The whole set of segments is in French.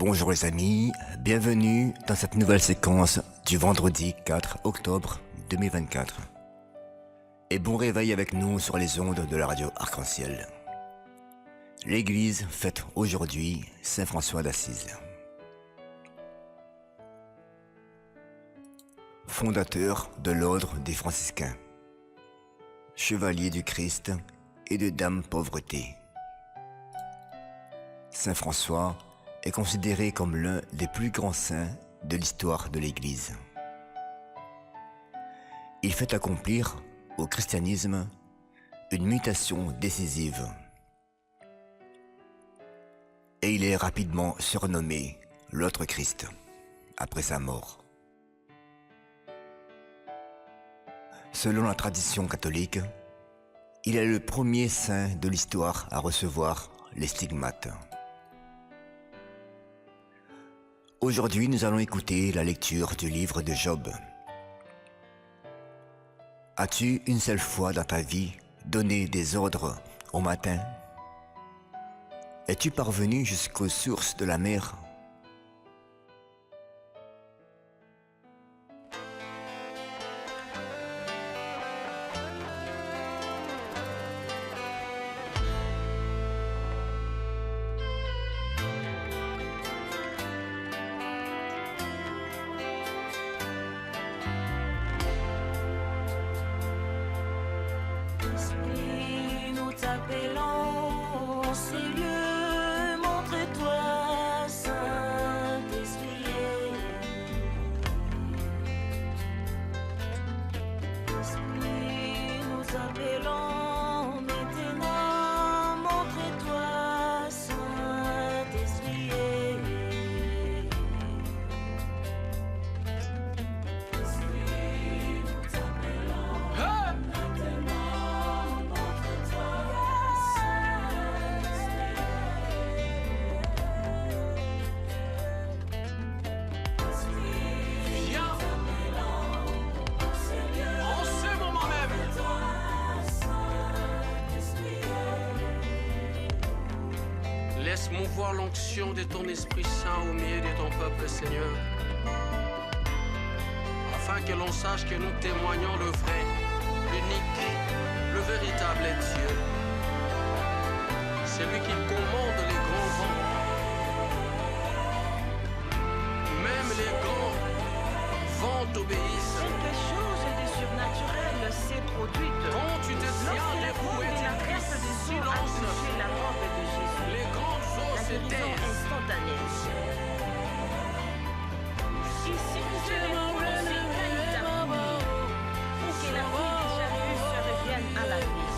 Bonjour les amis, bienvenue dans cette nouvelle séquence du vendredi 4 octobre 2024. Et bon réveil avec nous sur les ondes de la radio Arc-en-Ciel. L'église fête aujourd'hui Saint François d'Assise. Fondateur de l'ordre des franciscains, chevalier du Christ et de Dame Pauvreté. Saint François est considéré comme l'un des plus grands saints de l'histoire de l'Église. Il fait accomplir au christianisme une mutation décisive. Et il est rapidement surnommé l'autre Christ après sa mort. Selon la tradition catholique, il est le premier saint de l'histoire à recevoir les stigmates. Aujourd'hui, nous allons écouter la lecture du livre de Job. As-tu une seule fois dans ta vie donné des ordres au matin? Es-tu parvenu jusqu'aux sources de la mer? Laisse-moi voir l'onction de ton Esprit Saint au milieu de ton peuple, Seigneur, afin que l'on sache que nous témoignons le vrai, l'unique, le véritable Dieu, celui qui commande les grands vents. Même les grands vents t'obéissent. Quelque chose de surnaturel s'est produit. Quand tu te tiens debout et tu cries silence, la robe de Jésus. les grandes eaux se taisent. Instantanée. Ici, je les conseille véritablement pour que la vie de Jairus se revienne à la vie.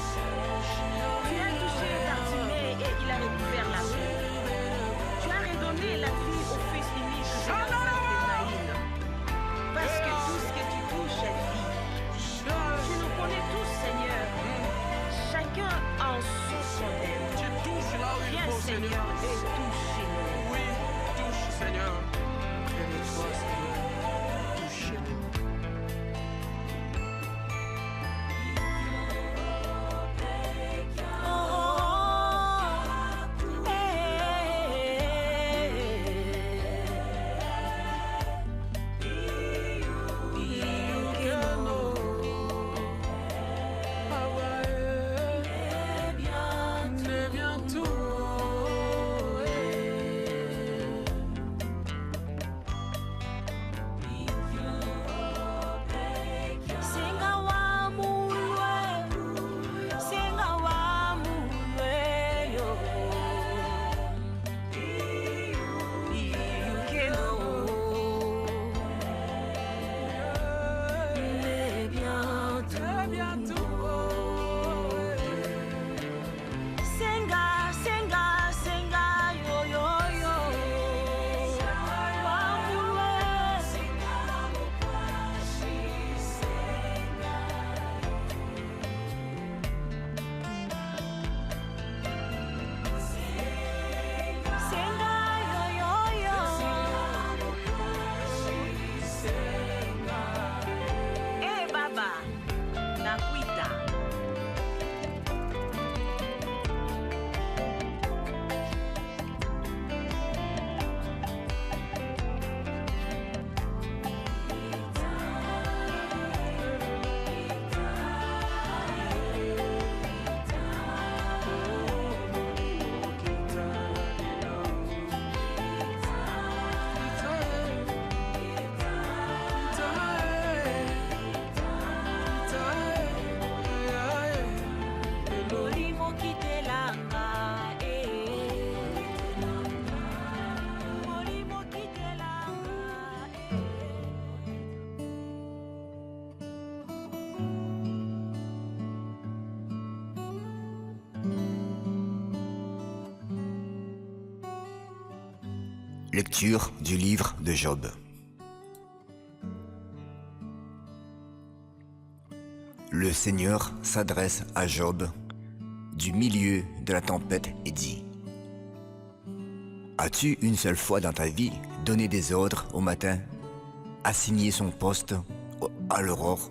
Tu as touché Bartimée et il a recouvert la vue. Tu as redonné la vie au fils unique de la femme de Naïn. Parce que tout ce que tu touches est vie. Tu nous connais tous, Seigneur. Chacun en son problème. Tu touches là où il Viens, faut, Seigneur, Seigneur. et touche-nous. Oui, Lecture du livre de Job. Le Seigneur s'adresse à Job du milieu de la tempête et dit: As-tu une seule fois dans ta vie donné des ordres au matin, assigné son poste à l'aurore,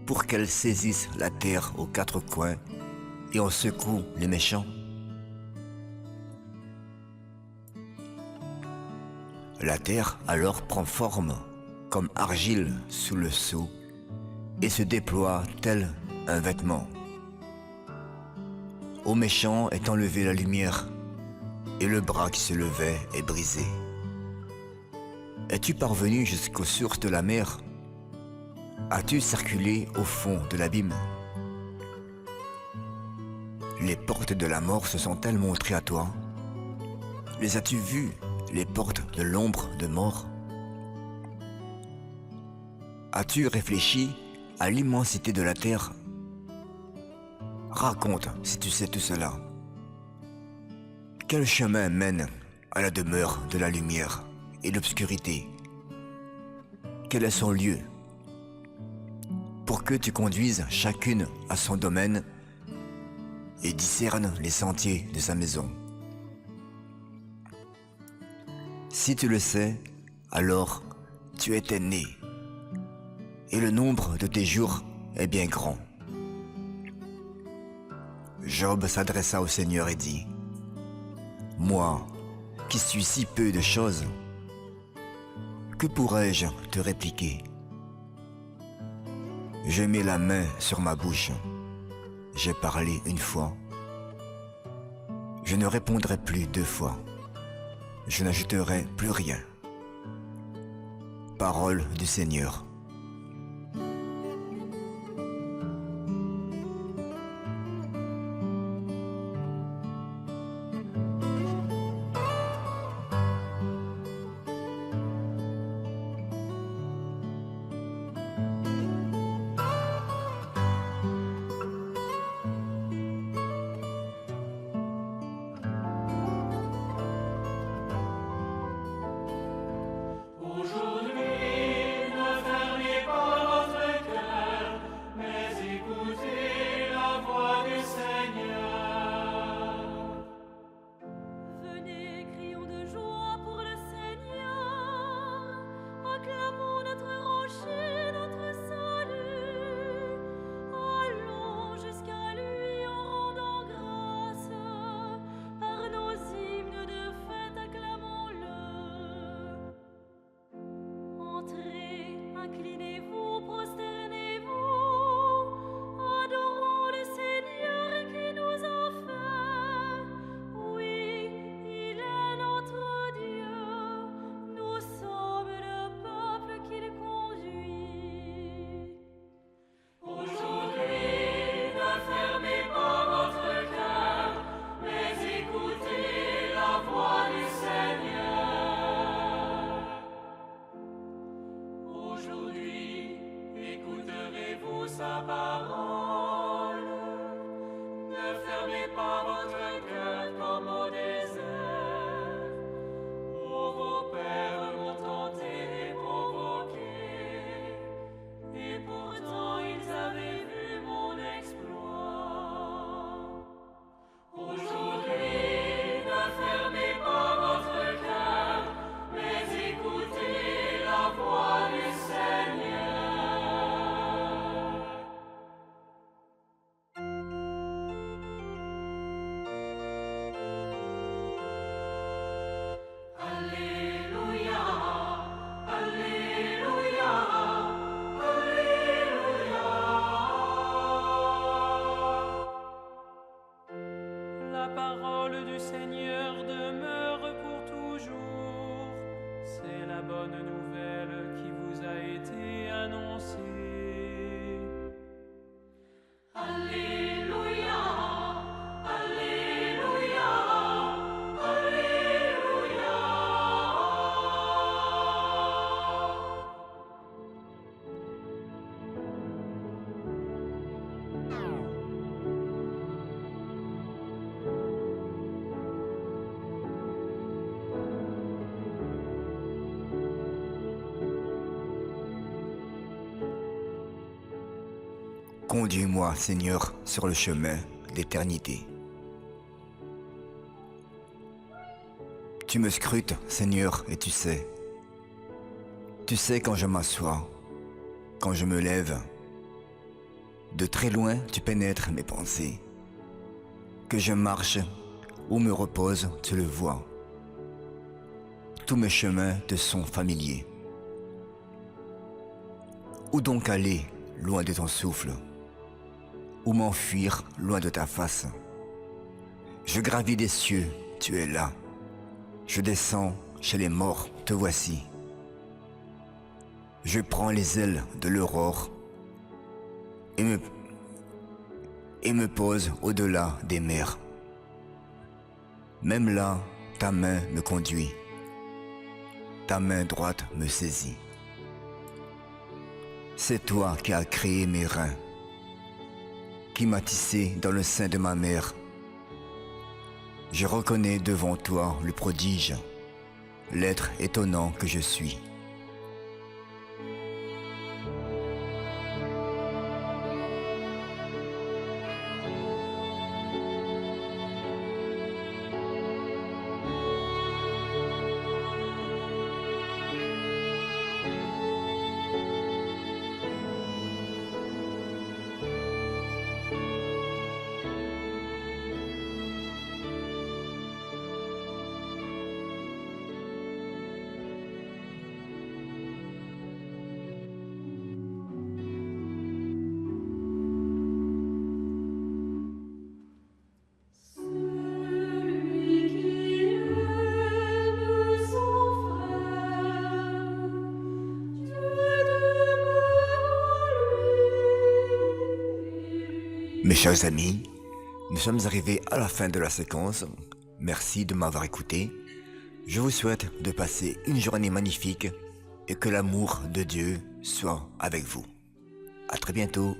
pour qu'elle saisisse la terre aux quatre coins et en secoue les méchants? La terre alors prend forme comme argile sous le sceau et se déploie tel un vêtement. Aux méchants est enlevée la lumière et le bras qui se levait est brisé. Es-tu parvenu jusqu'aux sources de la mer? As-tu circulé au fond de l'abîme? Les portes de la mort se sont-elles montrées à toi? Les as-tu vues, les portes de l'ombre de mort? As-tu réfléchi à l'immensité de la terre? Raconte si tu sais tout cela. Quel chemin mène à la demeure de la lumière et l'obscurité? Quel est son lieu? Pour que tu conduises chacune à son domaine et discernes les sentiers de sa maison. Si tu le sais, alors tu étais né, et le nombre de tes jours est bien grand. Job s'adressa au Seigneur et dit: Moi, qui suis si peu de choses, que pourrais-je te répliquer? Je mets la main sur ma bouche, j'ai parlé une fois, je ne répondrai plus deux fois. Je n'ajouterai plus rien. Parole du Seigneur. Aujourd'hui, me fait Conduis-moi, Seigneur, sur le chemin d'éternité. Tu me scrutes, Seigneur, et tu sais. Tu sais quand je m'assois, quand je me lève. De très loin, tu pénètres mes pensées. Que je marche ou me repose, tu le vois. Tous mes chemins te sont familiers. Où donc aller, loin de ton souffle? Où m'enfuir, loin de ta face? Je gravis des cieux, tu es là. Je descends chez les morts, te voici. Je prends les ailes de l'aurore et me pose au-delà des mers. Même là, ta main me conduit. Ta main droite me saisit. C'est toi qui as créé mes reins, qui m'as tissé dans le sein de ma mère. Je reconnais devant toi le prodige, l'être étonnant que je suis. Mes chers amis, nous sommes arrivés à la fin de la séquence. Merci de m'avoir écouté. Je vous souhaite de passer une journée magnifique et que l'amour de Dieu soit avec vous. À très bientôt.